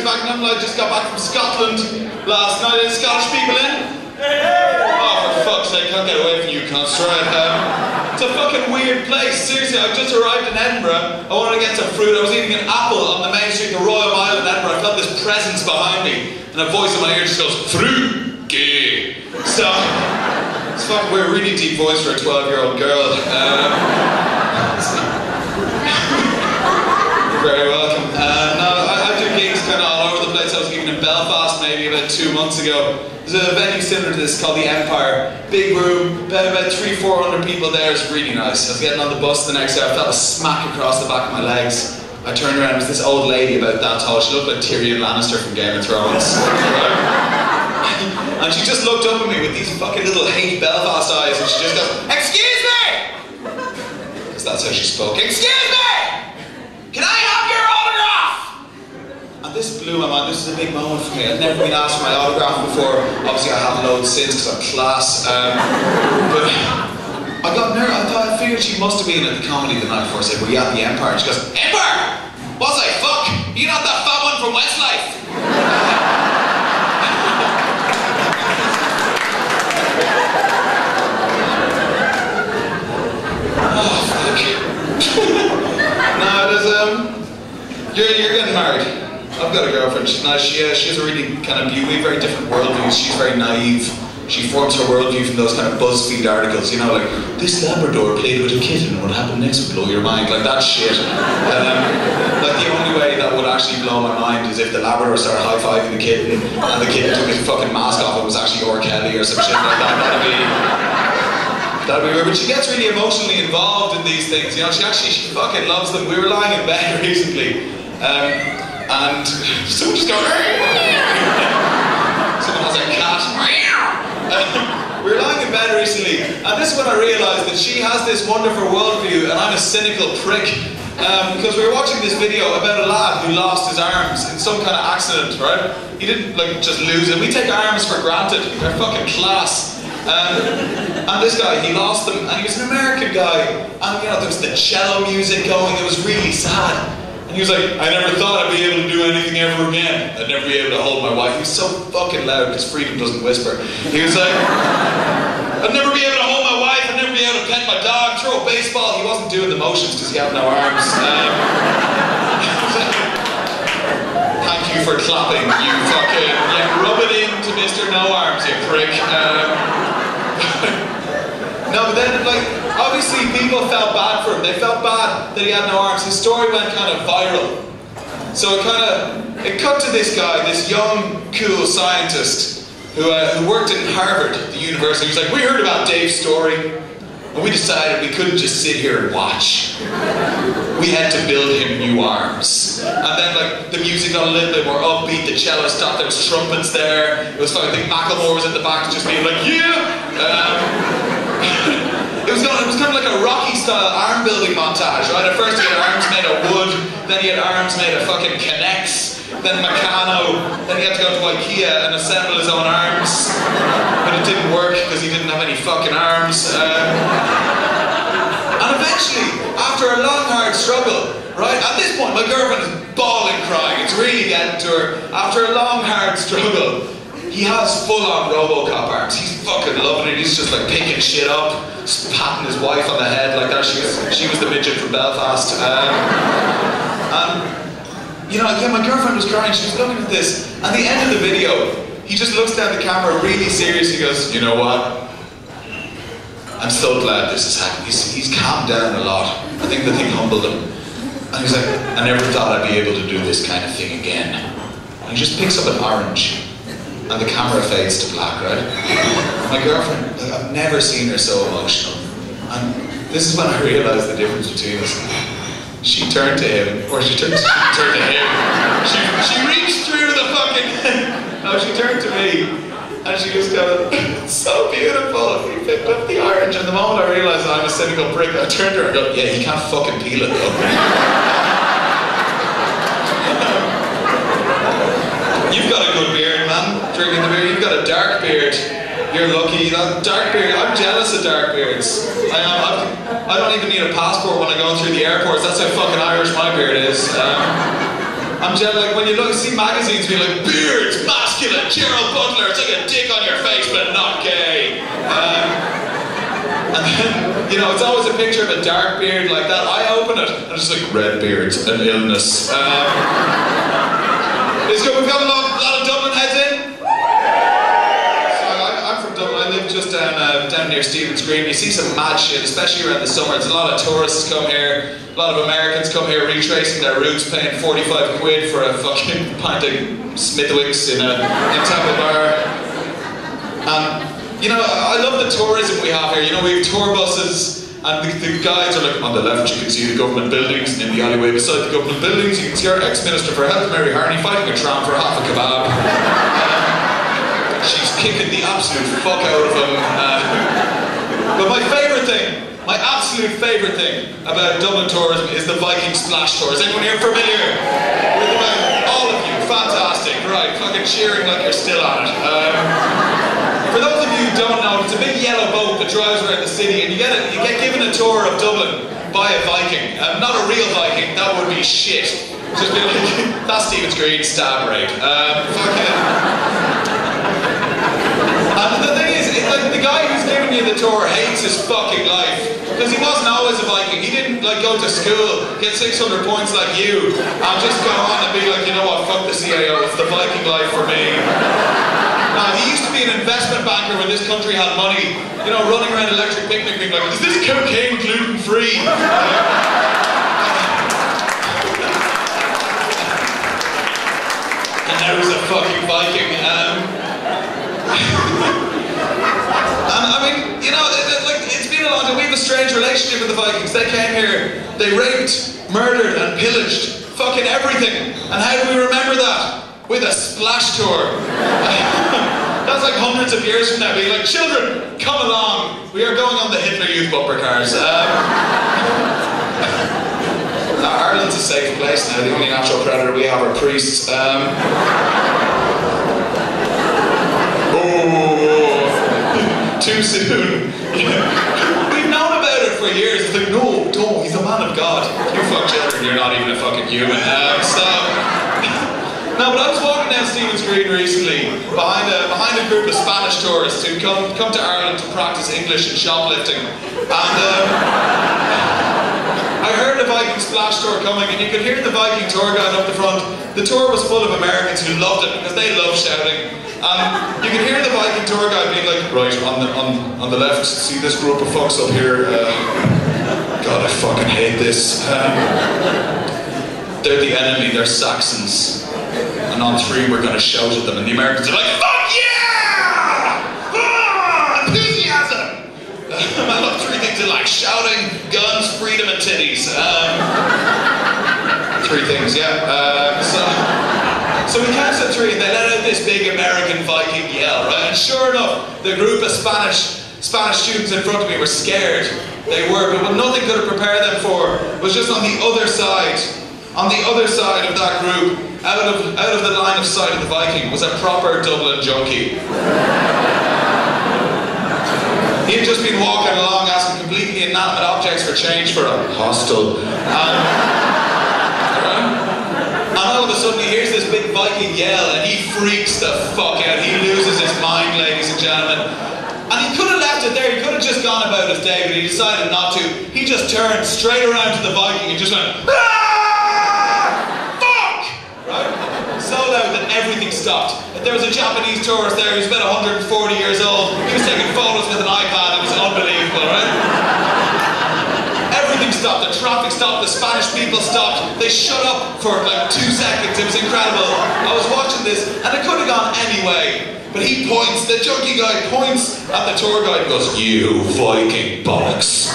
back in Dublin. I just got back from Scotland last night. Any Scottish people in? Oh, for fuck's sake, can't get away from you cunts, right? It's a fucking weird place. Seriously, I've just arrived in Edinburgh. I wanted to get some fruit. I was eating an apple on the main street, the Royal Mile in Edinburgh. I felt this presence behind me, and a voice in my ear just goes, fruit, gay. So, it's fucking weird, really deep voice for a 12-year-old girl. You're very welcome. No, I do gigs kind of all over the place. I was gigging in Belfast maybe about 2 months ago. There's a venue similar to this called the Empire. Big room, about 300-400 people there. It's really nice. I was getting on the bus the next day. I felt a smack across the back of my legs. I turned around, it was this old lady about that tall. She looked like Tyrion Lannister from Game of Thrones. And she just looked up at me with these fucking little hate Belfast eyes, and she just goes, "Excuse me!" Because that's how she spoke. "Excuse me! Can I have your autograph?" And this blew my mind. This is a big moment for me. I'd never been asked for my autograph before. Obviously I have loads since because I'm class. But I got nervous. I figured she must have been at the comedy the night before. I said, "Were you at the Empire?" And she goes, "Empire? Was I? Fuck! You not that fat one from Westlife?" Oh, fuck. No, there's, you're getting married. I've got a girlfriend. She's nice. She has a really kind of view. We have very different worldviews. She's very naive. She forms her worldview from those kind of BuzzFeed articles, you know, like, "This Labrador played with a kitten, what happened next would blow your mind," like that shit. Like the only way that would actually blow my mind is if the Labrador started high-fiving the kitten and the kitten took his fucking mask off and it was actually R. Kelly or some shit like that. That'd be weird. But she gets really emotionally involved in these things, you know, she fucking loves them. We were lying in bed recently, and someone just goes, someone has a cat. We were lying in bed recently, and this is when I realised that she has this wonderful worldview and I'm a cynical prick. Because we were watching this video about a lad who lost his arms in some kind of accident, right? He didn't like just lose it. We take arms for granted. They're fucking class. And this guy, he lost them, and he was an American guy, and you know, there was the cello music going, it was really sad. And he was like, "I never thought I'd be able to do anything ever again. I'd never be able to hold my wife." He was so fucking loud, because freedom doesn't whisper. He was like, "I'd never be able to hold my wife, I'd never be able to pet my dog, throw a baseball." He wasn't doing the motions because he had no arms. Thank you for clapping, you fucking, yeah, rub it into Mr. No Arms, you prick. No, but then, like, obviously people felt bad for him. They felt bad that he had no arms. His story went kind of viral. So it cut to this guy, this young, cool scientist who worked in Harvard, the university. He was like, "We heard about Dave's story, and we decided we couldn't just sit here and watch. We had to build him new arms." And then, like, the music got a little bit more upbeat, the cello stopped, there was trumpets there. It was like, I think Macklemore was at the back just being like, "Yeah!" It was kind of like a Rocky-style arm-building montage, right? At first he had arms made of wood, then he had arms made of fucking Connects, then Meccano, then he had to go to IKEA and assemble his own arms. But it didn't work because he didn't have any fucking arms. And eventually, after a long, hard struggle, right? At this point, my girlfriend is bawling, crying. It's really getting to her. After a long, hard struggle, he has full-on RoboCop arms. He's fucking loving it. He's just like picking shit up, just patting his wife on the head like that. She was the midget from Belfast. And you know, yeah, my girlfriend was crying. She was looking at this. At the end of the video, he just looks down the camera really serious. He goes, "You know what? I'm so glad this has happened." He's calmed down a lot. I think the thing humbled him. And he's like, "I never thought I'd be able to do this kind of thing again." And he just picks up an orange. And the camera fades to black, right? My girlfriend, like, I've never seen her so emotional. And this is when I realised the difference between us. She turned to him, or she turned to him. She reached through the fucking... No, she turned to me. And she was going, "It's so beautiful." He picked up the orange, and the moment I realised that I'm a cynical prick, I turned to her and go, "Yeah, you can't fucking peel it though." You've got a good beard, man. Drinking the beer. You've got a dark beard. You're lucky. That dark beard. I'm jealous of dark beards. I am. I don't even need a passport when I go through the airports. That's how fucking Irish my beard is. I'm just like, when you see magazines being like, beards, masculine, Gerald Butler, it's like a dick on your face, but not gay. And then, you know, it's always a picture of a dark beard like that. I open it, and it's like, red beards, an illness. It's good, we've got a lot of Dublin heads in. So I'm from Dublin, I live just down near Stephen's Green. You see some mad shit, especially around the summer. There's a lot of tourists come here, a lot of Americans come here retracing their roots, paying 45 quid for a fucking pint of Smithwick's in Temple Bar. You know, I love the tourism we have here. You know, we have tour buses, and the guides are like, on the left you can see the government buildings, and in the alleyway beside the government buildings you can see our ex-minister for health, Mary Harney, fighting a tram for half a kebab. She's kicking the absolute fuck out of him. But my absolute favourite thing about Dublin tourism is the Viking splash tour. Is anyone here familiar with them? All of you, fantastic, right, fucking cheering like you're still on it. For those of you who don't know, it's a big yellow boat that drives around the city, and you get given a tour of Dublin by a Viking. Not a real Viking, that would be shit. Just be like, that's Stephen's Green stab rate. And the thing is, like, the guy who's giving you the tour hates his fucking life. Because he wasn't always a Viking. He didn't like go to school, get 600 points like you, and just go on and be like, you know what, fuck the CAO, it's the Viking life for me. He used to be an investment banker when this country had money, you know, running around electric picnic being like, is this cocaine gluten-free? And now he's a fucking Viking. And I mean, you know, it's been a long time. We have a strange relationship with the Vikings. They came here, they raped, murdered and pillaged fucking everything. And how do we remember that? With a splash tour. That's like hundreds of years from now, being like, children, come along. We are going on the Hitler Youth bumper cars. Ireland's a safe place now. The only natural predator we have are priests. Too soon. We've known about it for years. It's like, no, don't. He's a man of God. You fuck children, you're not even a fucking human. No, but I was walking down Stephen's Green recently behind a group of Spanish tourists who come to Ireland to practice English and shoplifting. And I heard the Viking splash tour coming, and you could hear the Viking tour guide up the front. The tour was full of Americans who loved it because they love shouting. And you could hear the Viking tour guide being like, right, on the left, see this group of fucks up here? God, I fucking hate this. They're the enemy, they're Saxons. And on 3 we're gonna shout at them, and the Americans are like, fuck yeah! Ah, enthusiasm! I love 3 things in life: shouting, guns, freedom, and titties. 3 things, yeah. So we counted at 3, and they let out this big American Viking yell, right? And sure enough, the group of Spanish students in front of me were scared. They were, but what nothing could have prepared them for was just on the other side of that group, out of the line of sight of the Viking, was a proper Dublin junkie. He had just been walking along asking completely inanimate objects for change for a hostel. And all of a sudden he hears this big Viking yell and he freaks the fuck out. He loses his mind, ladies and gentlemen. And he could have left it there, he could have just gone about his day, but he decided not to. He just turned straight around to the Viking and just went, ah! Fuck! Right? So loud that everything stopped. There was a Japanese tourist there who's about 140 years old. He was taking photos with an iPad. It was unbelievable, right? Everything stopped. The traffic stopped. The Spanish people stopped. They shut up for like 2 seconds. It was incredible. I was watching this and it could have gone any way. But he points, the junkie guy points at the tour guide and goes, you Viking bollocks.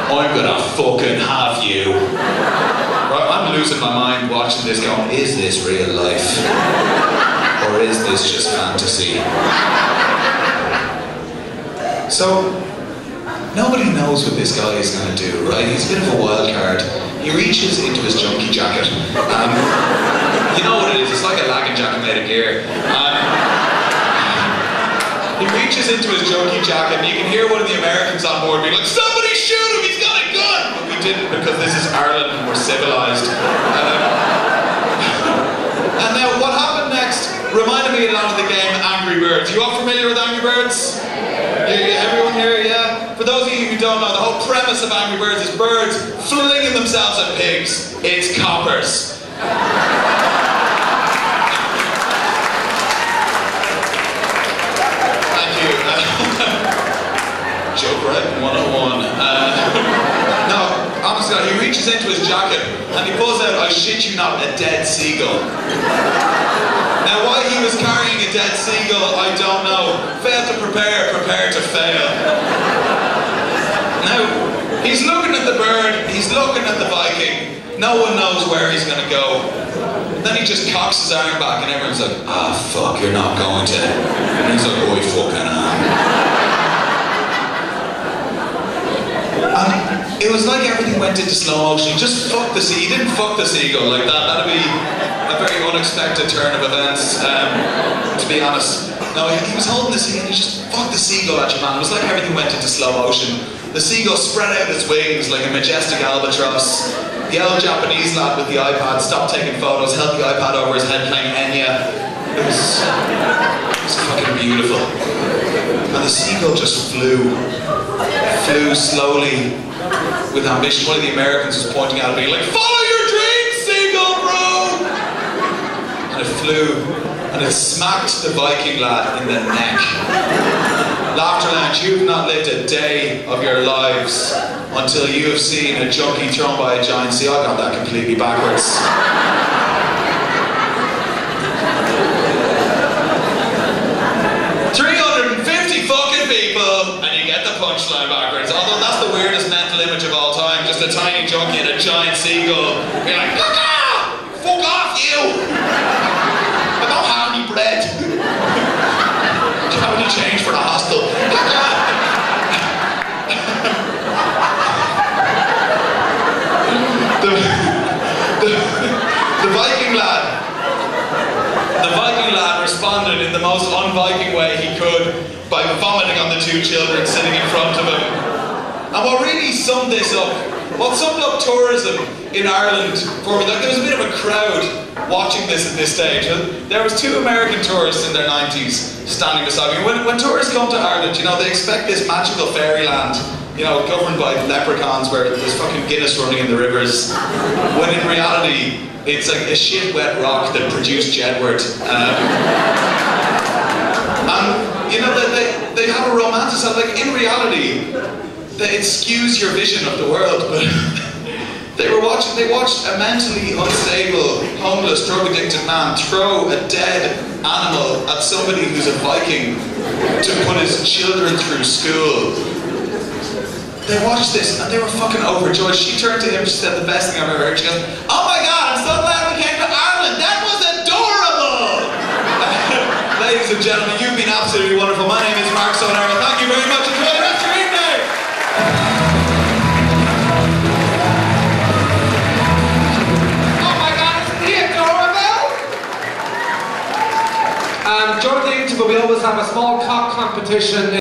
I'm gonna fucking have you. Right, I'm losing my mind watching this going, is this real life? Or is this just fantasy? So, nobody knows what this guy is going to do, right? He's a bit of a wild card. He reaches into his junkie jacket. You know what it is, it's like a lagging jacket made of gear. He reaches into his junkie jacket and you can hear one of the Americans on board being like, somebody shoot him, he's got a gun! But we didn't because this is Ireland and we're civilised. reminded me a lot of the game Angry Birds. You all familiar with Angry Birds? Everyone here, yeah? For those of you who don't know, the whole premise of Angry Birds is birds flinging themselves at pigs. It's coppers. Thank you. Joke right 101. No, honestly, he reaches into his jacket and he pulls out, I shit you not, a dead seagull. Now, why he was carrying a dead seagull, I don't know. Fail to prepare, prepare to fail. Now, he's looking at the bird, he's looking at the Viking. No one knows where he's going to go. Then he just cocks his arm back and everyone's like, ah, fuck, you're not going to. And he's like, oh, fucking am. And it was like everything went into slow motion. He just fucked the sea. He didn't fuck the seagull like that. That'd be a very unexpected turn of events, to be honest. No, he was holding the sea and he just fucked the seagull at you, man. It was like everything went into slow motion. The seagull spread out its wings like a majestic albatross. The old Japanese lad with the iPad stopped taking photos, held the iPad over his head playing Enya. It was fucking beautiful. And the seagull just flew slowly with ambition. One of the Americans was pointing out at me like, follow your dreams, seagull, bro! And it flew, and it smacked the Viking lad in the neck. Laughter Lounge, you've not lived a day of your lives until you have seen a junkie thrown by a giant sea. I got that completely backwards. 350 fucking people, and you get the punchline backwards. Although that's the weirdest mental image of all time. Just a tiny junkie and a giant seagull. You're like, Kaka! Fuck off, you! I don't have any bread. Do you have any change for the hostel? The Viking lad responded in the most un-Viking way he could by vomiting on the two children sitting in front of him. And what really summed this up, what summed up tourism in Ireland for me, like there was a bit of a crowd watching this at this stage. There was two American tourists in their 90s standing beside me. When tourists come to Ireland, you know, they expect this magical fairyland, you know, governed by leprechauns where there's fucking Guinness running in the rivers. When in reality, it's like a shit wet rock that produced Jedward. And, you know, they have a romantic, like in reality, it skews your vision of the world, but they watched a mentally unstable, homeless, drug-addicted man throw a dead animal at somebody who's a Viking to put his children through school. They watched this and they were fucking overjoyed. She turned to him, she said the best thing I've ever heard. She goes, oh my God, I'm so glad we came to Ireland. That was adorable! Ladies and gentlemen, you've been absolutely wonderful. My name is Mark Sonera. Thank you very much. Enjoy the rest of your evening. Oh my God, isn't he adorable? Join the YouTube, but we always have a small cock competition.